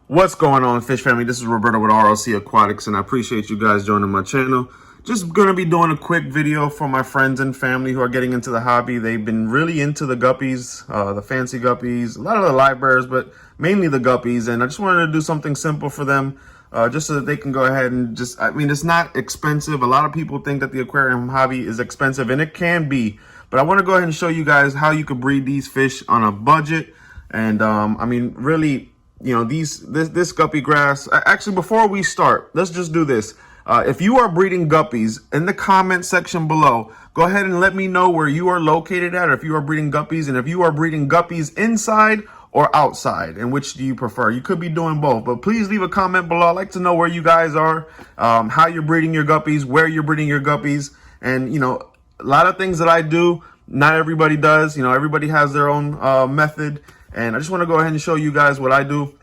What's going on, fish family? This is Roberto with RLC Aquatics, and I appreciate you guys joining my channel. Just going to be doing a quick video for my friends and family who are getting into the hobby. They've been really into the guppies, the fancy guppies, a lot of the live bears, but mainly the guppies. And I just wanted to do something simple for them, just so that they can go ahead and it's not expensive. A lot of people think that the aquarium hobby is expensive, and it can be. But I want to go ahead and show you guys how you could breed these fish on a budget. And really, you know, this guppy grass. Actually, before we start, let's just do this. If you are breeding guppies, in the comment section below, go ahead and let me know where you are located at, or if you are breeding guppies, and if you are breeding guppies inside or outside, and which do you prefer? You could be doing both, but please leave a comment below. I'd like to know where you guys are, how you're breeding your guppies, where you're breeding your guppies, and you know, a lot of things that I do, not everybody does. You know, everybody has their own method. And I just want to go ahead and show you guys what I do.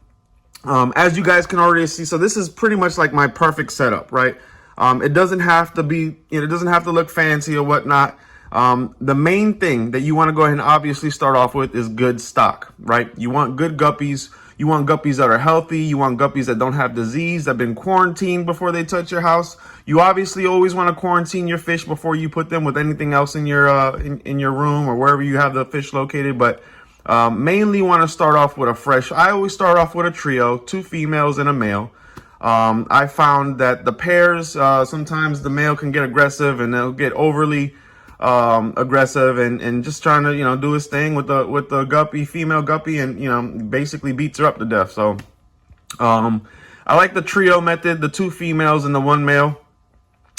As you guys can already see, so this is pretty much like my perfect setup, right? It doesn't have to be, it doesn't have to look fancy or whatnot. The main thing that you want to go ahead and obviously start off with is good stock, right? You want good guppies. You want guppies that are healthy. You want guppies that don't have disease, that have been quarantined before they touch your house. You obviously always want to quarantine your fish before you put them with anything else in your in your room or wherever you have the fish located. But mainly want to start off with a fresh. I always start off with a trio, 2 females and a male. I found that the pairs, sometimes the male can get aggressive and they'll get overly aggressive and just trying to, you know, do his thing with the guppy, female guppy, and, you know, basically beats her up to death. So I like the trio method, the 2 females and the 1 male.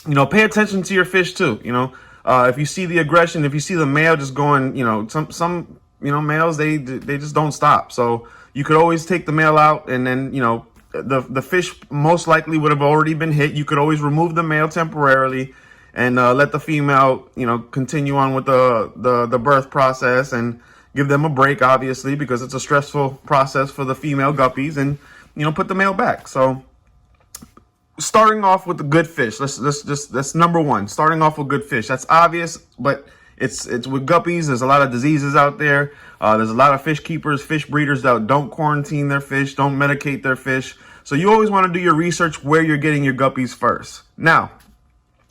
You know, pay attention to your fish too. You know, if you see the aggression, if you see the male just going, you know, some you know, males, they just don't stop. So you could always take the male out, and then, you know, the fish most likely would have already been hit. You could always remove the male temporarily and let the female, you know, continue on with the birth process, and give them a break, obviously, because it's a stressful process for the female guppies, and, you know, put the male back. So starting off with the good fish, that's number 1. Starting off with good fish. That's obvious, but it's with guppies. There's a lot of diseases out there. There's a lot of fish keepers, fish breeders that don't quarantine their fish, don't medicate their fish. So you always want to do your research where you're getting your guppies first. Now,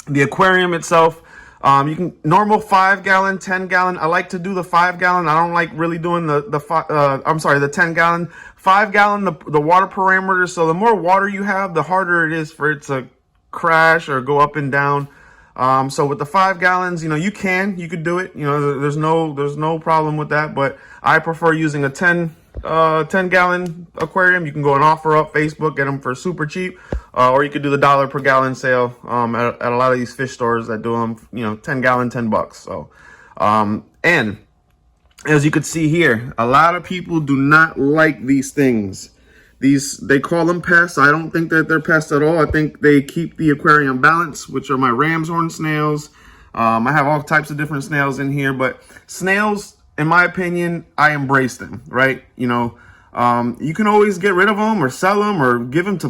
the aquarium itself, you can normal 5-gallon, 10-gallon. I like to do the 5-gallon. I don't like really doing the 10-gallon. 5-gallon, the water parameter. So the more water you have, the harder it is for it to crash or go up and down. So with the 5 gallons, you know, you could do it. You know, there's no problem with that. But I prefer using a 10-gallon aquarium. You can go and offer up Facebook, get them for super cheap, or you could do the $1 per gallon sale at a lot of these fish stores that do them. You know, 10-gallon, $10. So, and as you could see here, a lot of people do not like these things. They call them pests. I don't think that they're pests at all. I think they keep the aquarium balanced, which are my ram's horn snails. I have all types of different snails in here, but snails, in my opinion, I embrace them, right? You know, you can always get rid of them or sell them or give them to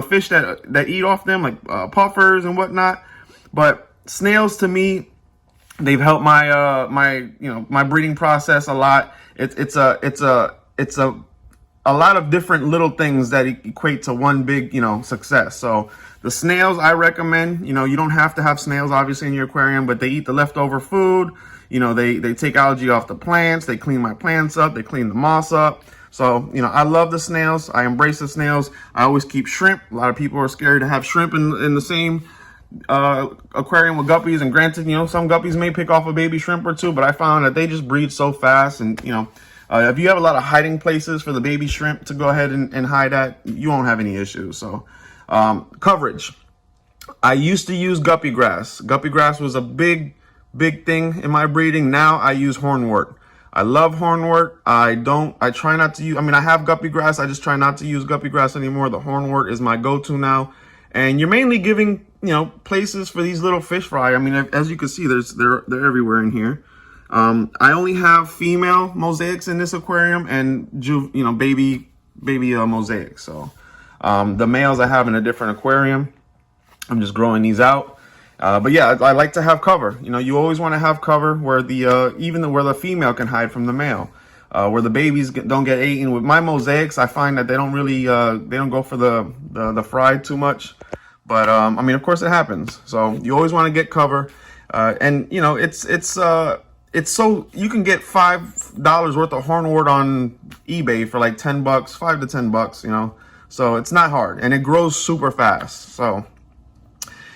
fish that eat off them, like puffers and whatnot. But snails, to me, they've helped my my breeding process a lot. It's a lot of different little things that equate to one big, you know, success. So the snails, I recommend. You know, you don't have to have snails obviously in your aquarium, but they eat the leftover food. You know, they take algae off the plants. They clean my plants up. They clean the moss up. So, you know, I love the snails. I embrace the snails. I always keep shrimp. A lot of people are scared to have shrimp in the same aquarium with guppies. And granted, you know, some guppies may pick off a baby shrimp or 2, but I found that they just breed so fast. And, you know, if you have a lot of hiding places for the baby shrimp to go ahead and hide at, you won't have any issues. So coverage. I used to use guppy grass. Guppy grass was a big thing in my breeding. Now I use hornwort. I love hornwort. I try not to use, I have guppy grass. I just try not to use guppy grass anymore. The hornwort is my go-to now. And you're mainly giving, you know, places for these little fish fry. I mean, as you can see, they're everywhere in here. I only have female mosaics in this aquarium and baby mosaics. So the males I have in a different aquarium. I'm just growing these out. But yeah, I like to have cover. You know, you always want to have cover where where the female can hide from the male. where the babies don't get eaten. With my mosaics, I find that they don't really they don't go for the fried too much. But I mean, of course, it happens. So you always want to get cover, and you know it's so you can get $5 worth of hornwort on eBay for like $10, $5 to $10, you know. So it's not hard, and it grows super fast. So,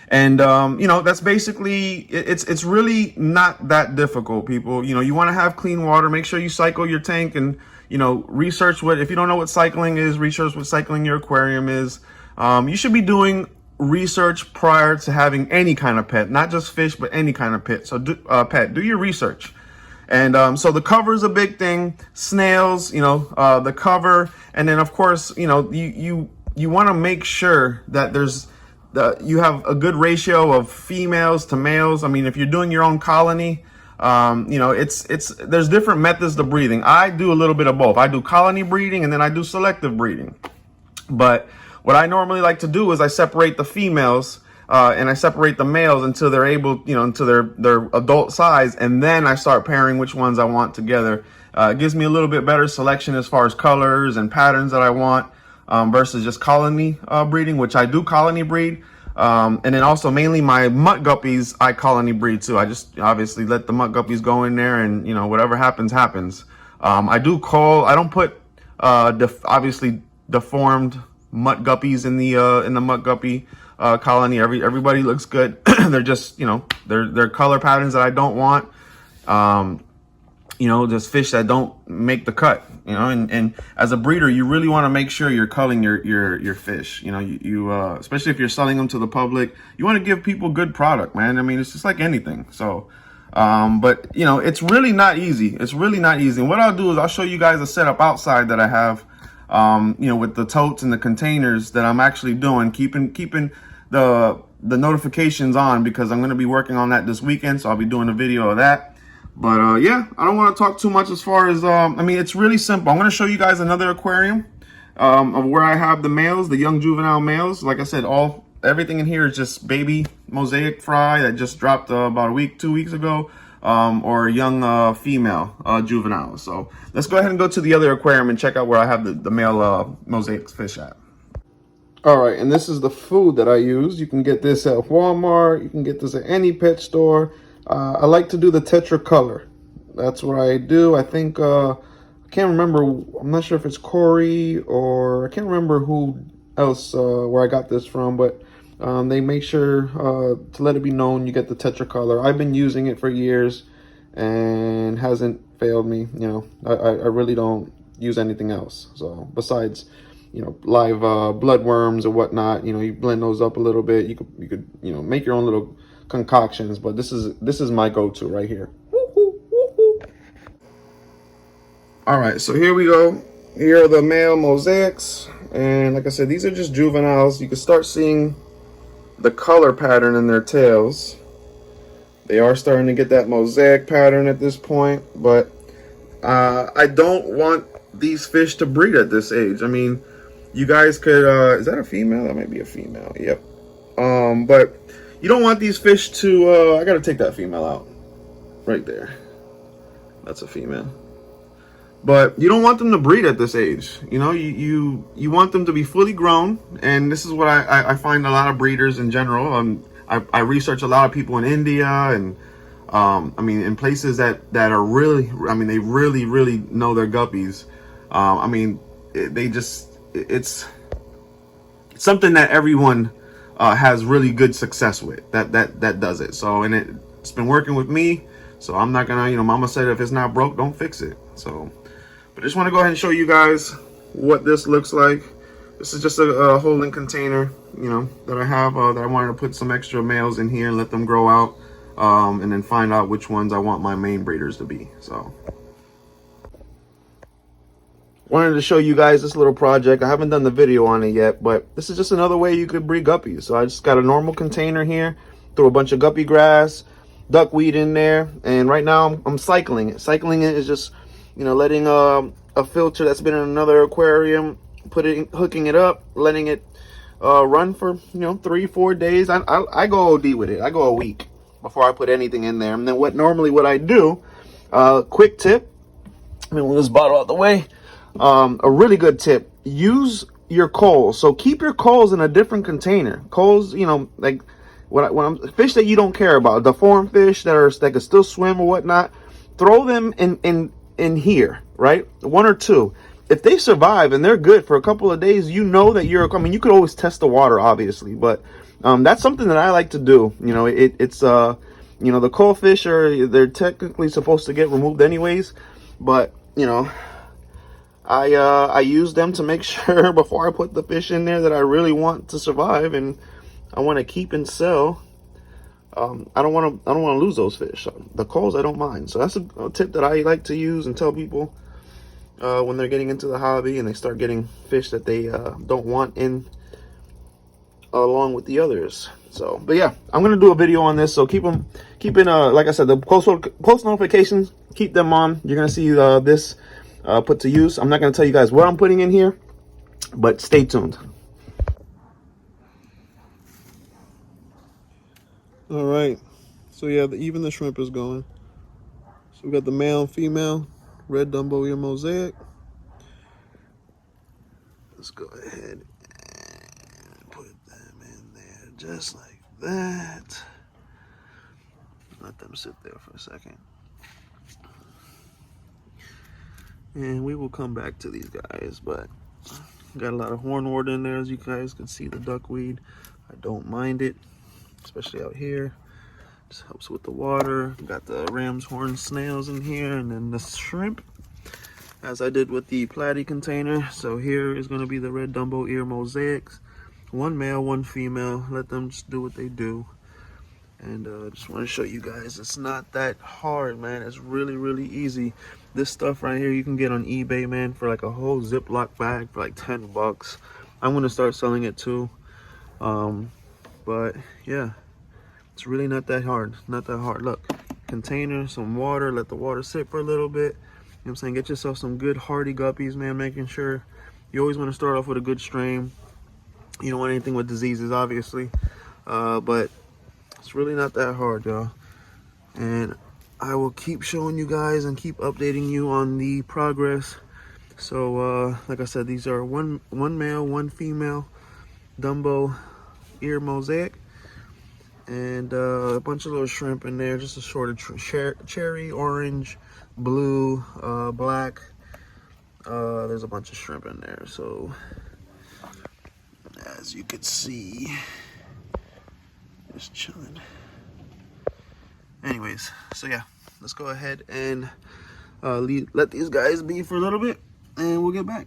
and you know, that's basically it's really not that difficult, people. You know, you want to have clean water. Make sure you cycle your tank, and you know, research what, if you don't know what cycling is, research what cycling your aquarium is. You should be doing research prior to having any kind of pet, not just fish, but any kind of pet. So do your research. And so the cover is a big thing. Snails, you know, the cover, and then of course, you know, you want to make sure that you have a good ratio of females to males. I mean, if you're doing your own colony, you know, there's different methods to breeding. I do a little bit of both. I do colony breeding, and then I do selective breeding. But what I normally like to do is I separate the females and I separate the males until they're able, you know, until they're adult size, and then I start pairing which ones I want together. It gives me a little bit better selection as far as colors and patterns that I want, versus just colony breeding, which I do colony breed. And then also mainly my mutt guppies, I colony breed too. I just obviously let the mutt guppies go in there, and you know, whatever happens, happens. I don't put obviously deformed mutt guppies in the mutt guppy colony. Everybody looks good. They're just, you know, they're color patterns that I don't want. You know, just fish that don't make the cut, you know, and as a breeder, you really want to make sure you're culling your fish. You know, you especially if you're selling them to the public, you want to give people good product, man. I mean, it's just like anything. So, but you know, it's really not easy. It's really not easy. And what I'll do is I'll show you guys a setup outside that I have, you know, with the totes and the containers that I'm actually doing, keeping the notifications on, because I'm going to be working on that this weekend. So I'll be doing a video of that. But yeah, I don't want to talk too much as far as, I mean, it's really simple. I'm going to show you guys another aquarium of where I have the males, the young juvenile males. Like I said, everything in here is just baby mosaic fry that just dropped about 2 weeks ago, or young female juvenile. So let's go ahead and go to the other aquarium and check out where I have the male mosaic fish at. All right, and this is the food that I use. You can get this at Walmart. You can get this at any pet store. I like to do the tetracolor. That's what I do. I think, I can't remember. I'm not sure if it's Corey or I can't remember who else, where I got this from, but they make sure to let it be known you get the tetracolor. I've been using it for years and hasn't failed me. You know, I really don't use anything else. So besides, you know, live bloodworms or whatnot, you know, you blend those up a little bit. You could, you know, make your own little concoctions, but this is my go-to right here. All right, so here we go. Here are the male mosaics, and like I said, these are just juveniles. You can start seeing the color pattern in their tails. They are starting to get that mosaic pattern at this point, but I don't want these fish to breed at this age. I mean, you guys could, is that a female? That might be a female, yep. But you don't want these fish to, I gotta take that female out. Right there. That's a female. But you don't want them to breed at this age. You know, you want them to be fully grown. And this is what I find a lot of breeders in general. I research a lot of people in India and, I mean, in places that are really, I mean, they really know their guppies. I mean, it's something that everyone has really good success with, that does it. So, and it's been working with me, so I'm not gonna, you know, mama said if it's not broke, don't fix it. So, but I just want to go ahead and show you guys what this looks like. This is just a holding container, you know, that I have, that I wanted to put some extra males in here and let them grow out, and then find out which ones I want my main breeders to be. So wanted to show you guys this little project. I haven't done the video on it yet, but this is just another way you could breed guppies. So I just got a normal container here, threw a bunch of guppy grass, duckweed in there, and right now I'm cycling it. Cycling it is just, you know, letting a filter that's been in another aquarium, hooking it up, letting it run for, you know, 3-4 days. I go OD with it. I go a week before I put anything in there. And then what I do, quick tip, Let me move this bottle out the way. A really good tip: use your coals. So keep your coals in a different container. Coals, you know, like when I'm fish that you don't care about, the foreign fish that can still swim or whatnot, throw them in here, right? One or two. If they survive and they're good for a couple of days, you know that I mean, you could always test the water, obviously, but that's something that I like to do. You know, it's you know, the coal fish they're technically supposed to get removed anyways, but you know, I use them to make sure before I put the fish in there that I really want to survive and I want to keep and sell. I don't want to lose those fish. The coals I don't mind. So that's a tip that I like to use and tell people when they're getting into the hobby and they start getting fish that they don't want in along with the others. So, but yeah, I'm gonna do a video on this. So keep in like I said, the post notifications, keep them on. You're gonna see this put to use. I'm not gonna tell you guys what I'm putting in here, but stay tuned. All right, so yeah, even the shrimp is going. So we got the male and female red Dumbo Ear Mosaic. Let's go ahead and put them in there just like that. Let them sit there for a second. And we will come back to these guys, but got a lot of hornwort in there, as you guys can see, the duckweed. I don't mind it, especially out here. Just helps with the water. Got the ram's horn snails in here, and then the shrimp, as I did with the platy container. So here is going to be the red Dumbo Ear Mosaics. One male, one female. Let them just do what they do. And just want to show you guys, it's not that hard, man. It's really, really easy. This stuff right here you can get on eBay, man, for like a whole Ziploc bag for like 10 bucks. I'm going to start selling it too. But yeah, it's really not that hard. Not that hard. Look, container, some water, let the water sit for a little bit. You know what I'm saying? Get yourself some good hardy guppies, man. Making sure you always want to start off with a good strain. You don't want anything with diseases, obviously. But it's really not that hard, y'all. And I will keep showing you guys and keep updating you on the progress. So like I said, these are one male, one female Dumbo Ear Mosaic, and a bunch of little shrimp in there, just a sort of cherry, orange, blue, black. There's a bunch of shrimp in there, so as you can see, just chilling. Anyways, so yeah, let's go ahead and let these guys be for a little bit, and we'll get back.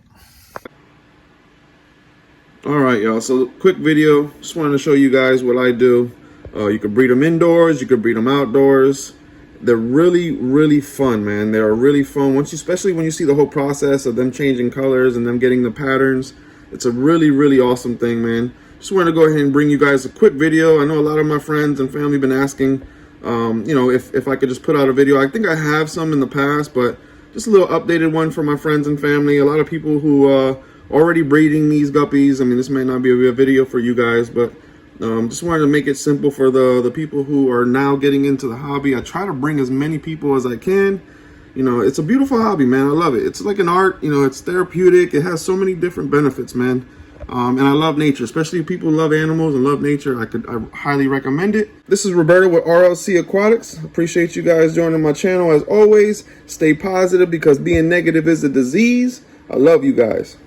All right, y'all, so quick video. Just wanted to show you guys what I do. You can breed them indoors, you can breed them outdoors. They're really, really fun, man. They are really fun. Especially when you see the whole process of them changing colors and them getting the patterns. It's a really, really awesome thing, man. Just wanted to go ahead and bring you guys a quick video. I know a lot of my friends and family have been asking, you know, if I could just put out a video. I think I have some in the past, but just a little updated one for my friends and family. A lot of people who already breeding these guppies. I mean, this may not be a video for you guys, but just wanted to make it simple for the people who are now getting into the hobby. I try to bring as many people as I can. You know, it's a beautiful hobby, man. I love it. It's like an art, you know, it's therapeutic. It has so many different benefits, man. And I love nature, especially if people love animals and love nature. I highly recommend it. This is Roberto with RLC Aquatics. Appreciate you guys joining my channel. As always, stay positive because being negative is a disease. I love you guys.